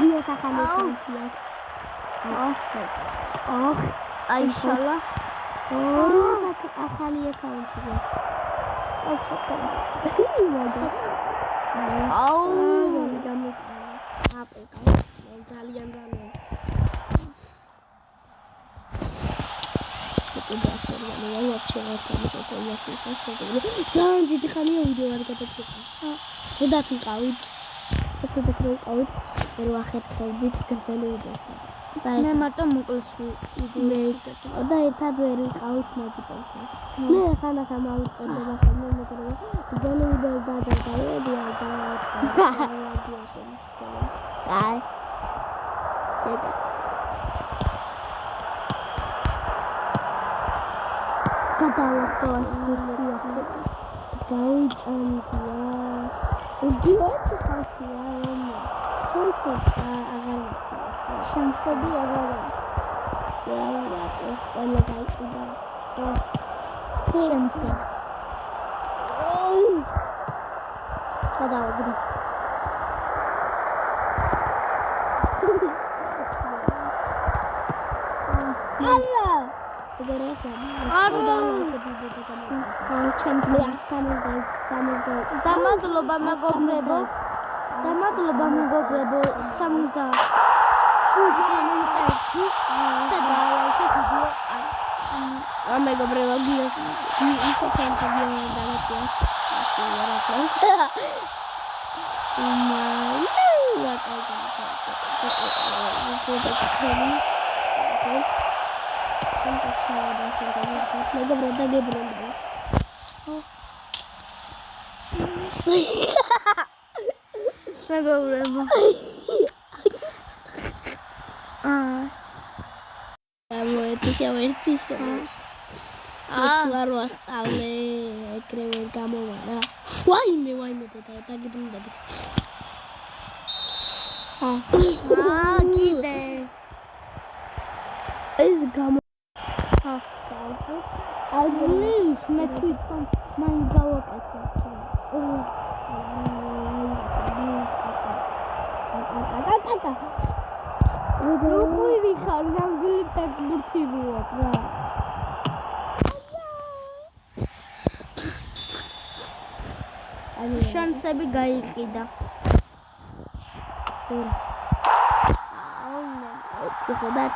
გიას ახალი აკაუნტი აქვს. აიშალა. ახალი აკაუნტი აქვს. ძალიან დიდი ხანია ვიდეო არ გადაგიყავ. ცუდად ვიყავით. ვერ ვახერხებდით გრძელი ვიდეოს. მე მარტო მოკლეს ვიდეოს და ერთად ვერ ვიყავით მოდიტორში. მე ხანახან მოვიწყებდა ხოლმე მაგრამ გრძელი ვიდეოს გადაგავედი აი გადავაკეთოს მურმია გავიტანია უგივეთ ხალხია შანსები აღარ აქვს ყველა გაიყიდა შანსი გადავაგდე დამადლობა მეგობრებო 75 კომენტარს და ლაიქეთ ვიდეო მეგობრებო გიოს ისე ფანტაზია დამეწია მეგობრებო მოეთიშა არ ვასწავლე ეგრე ვერ გამოვარა ვაიმე დაგიბრუნდებით კიდე ეს გამო აუნის მე თვითონ მაინც გავაკეთე როგორი ხარ ნამდვილი პაკბურთივია რა შანსები გაიყიდა ხოდარ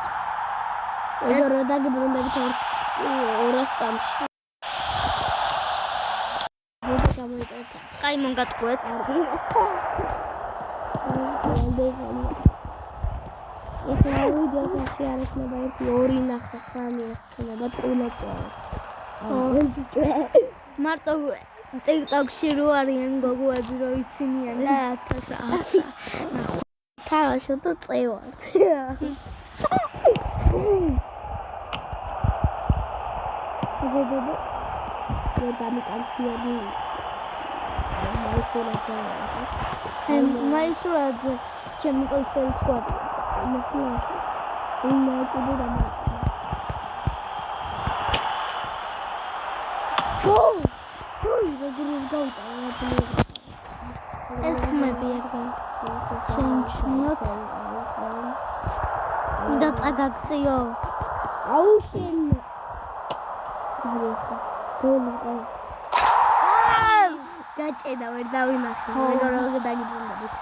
ეგ რა დაგიბრუნდებით 200 წამში კაი მონგატყუეთ ეხლა ვიდეოში არ ექნება 1 2 3 ექნება ტილოტია მარტო TikTok-ში რო არიან გოგოები რო იცინიან და 1000 რაღაცა თამაშო და წევად მაისურაძე ჩემი კლასელი სკოლა ეს მებიერდა შენჩნიოთ და წაგაქციო აუშენ გაჭედა ვერ დავინახე მე რა დაგიბრუნდებით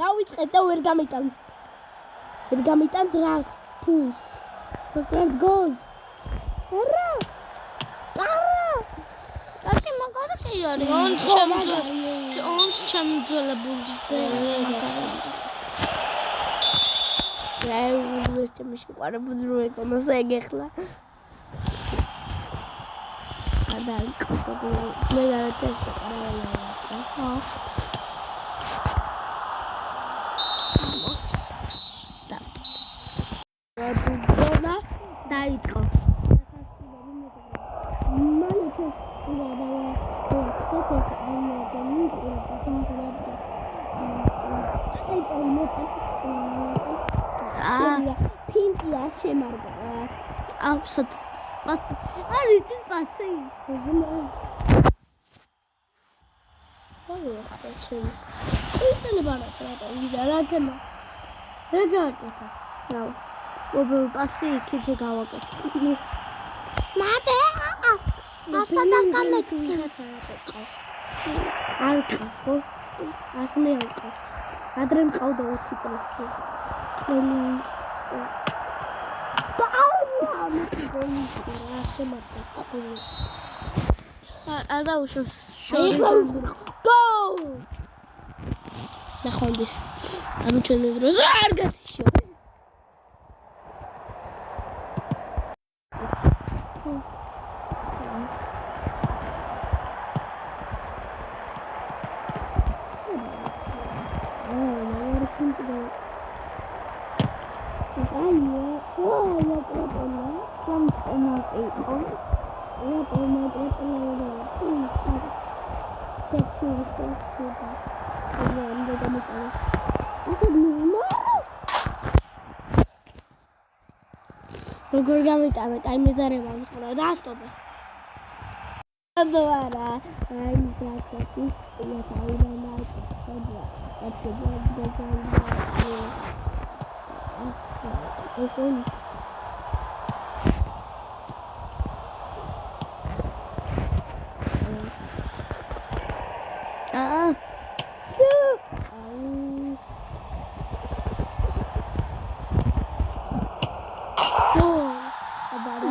დავიწყეთ და ვერ გამიტანს რას ფულს let's go არა კარტი მაგარი არის ოღონდ ჩემძველებულზე ეს ჩემში ყარებული რო ეკონოს ეგ ეხლა და მე გარეთეს ყარალა და დაიწყო პინკია შემარგა. აუცად პასი. არის ის პასი. ხა შენ. იცოდება რა ვიზა რა თემა. რა გააკეთა? რა. ობო პასი იქით გავაკეთე. მადე. ასადა გამექცი. არ ყავ. ას მე არ ყავ. ადრე მყავდა 20 წელს. წელი. ასე მარტოს ყავი. არა უშავს შორი. Go! ნახონდის. ანუ ჩვენი დროს რა არ გათიშო. როგორ გამიტანე, კაი მეზარება მისწავლა და ასტობე. Adora, ai jacques, ia taurana, sabia,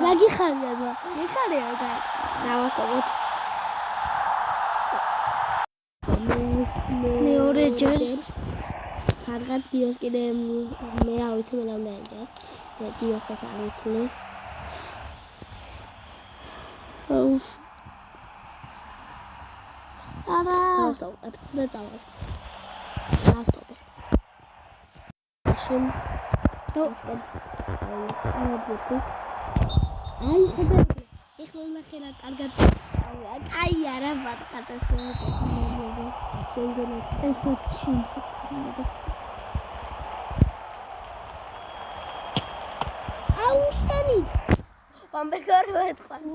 Lagi ხარია ზვა. მიხარია და ნავასწავლოთ. მეორე ჯერ სადღაც გიოს კიდე მე რა ვიცი მე რამდენი ჯერ. მე გიოსაც არ ვიცი. არა დავსტობთ და წავართ. დავსტობე. შენ აი ხედავ ეხლა ნახე რა კარგად სწავლა. აი არა ბატკატოს შენგენაც ესეც შენს აუ შენი ვამბეკარო ეთხვალე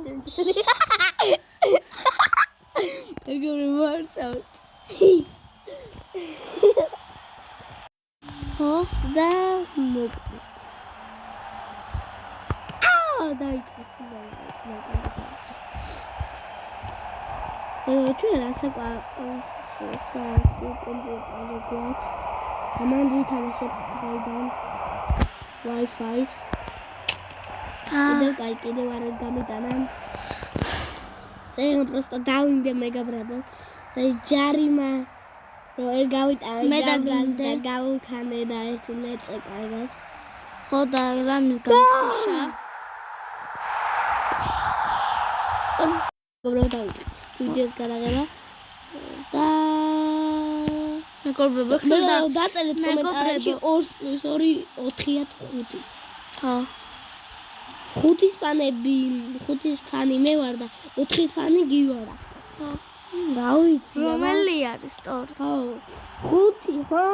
ეგრე მარცავთ ხო და მოკლე დაიწყეს ჩვენ ასაკავსი კომპიუტერი გვაქვს ამან ვითამაშებთ დღეიდან Wi-Fi-ს კიდევ არ გამიტანა წერა просто დავინდე მეგაბრებო და ეს ჯარიმა რო არ გავიტანე მე და გავუქანე და ერთი მეწე კარგად ხო და რამის გამწიშა გობროდავით ვიდეოს გადაღება და მეგობრებო ხოდა დაწერეთ კომენტარებში 2+2 4-5 ხო 5-ის ფანი მე ვარ და 4-ის ფანი გივარა ხო რა ვიცი რომელი არის სწორი ხო 5 ხო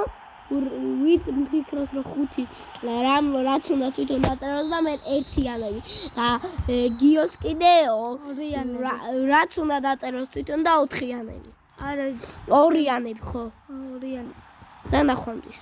ვიც მფიქრობს რომ 5 რაც უნდა თვითონ დაწეროს და მე 1-იანები და გიოს კიდე 2-იანები რაც უნდა დაწეროს თვითონ და 4-იანები არა 2-იანები ხო 2-იანები და ნახვამდის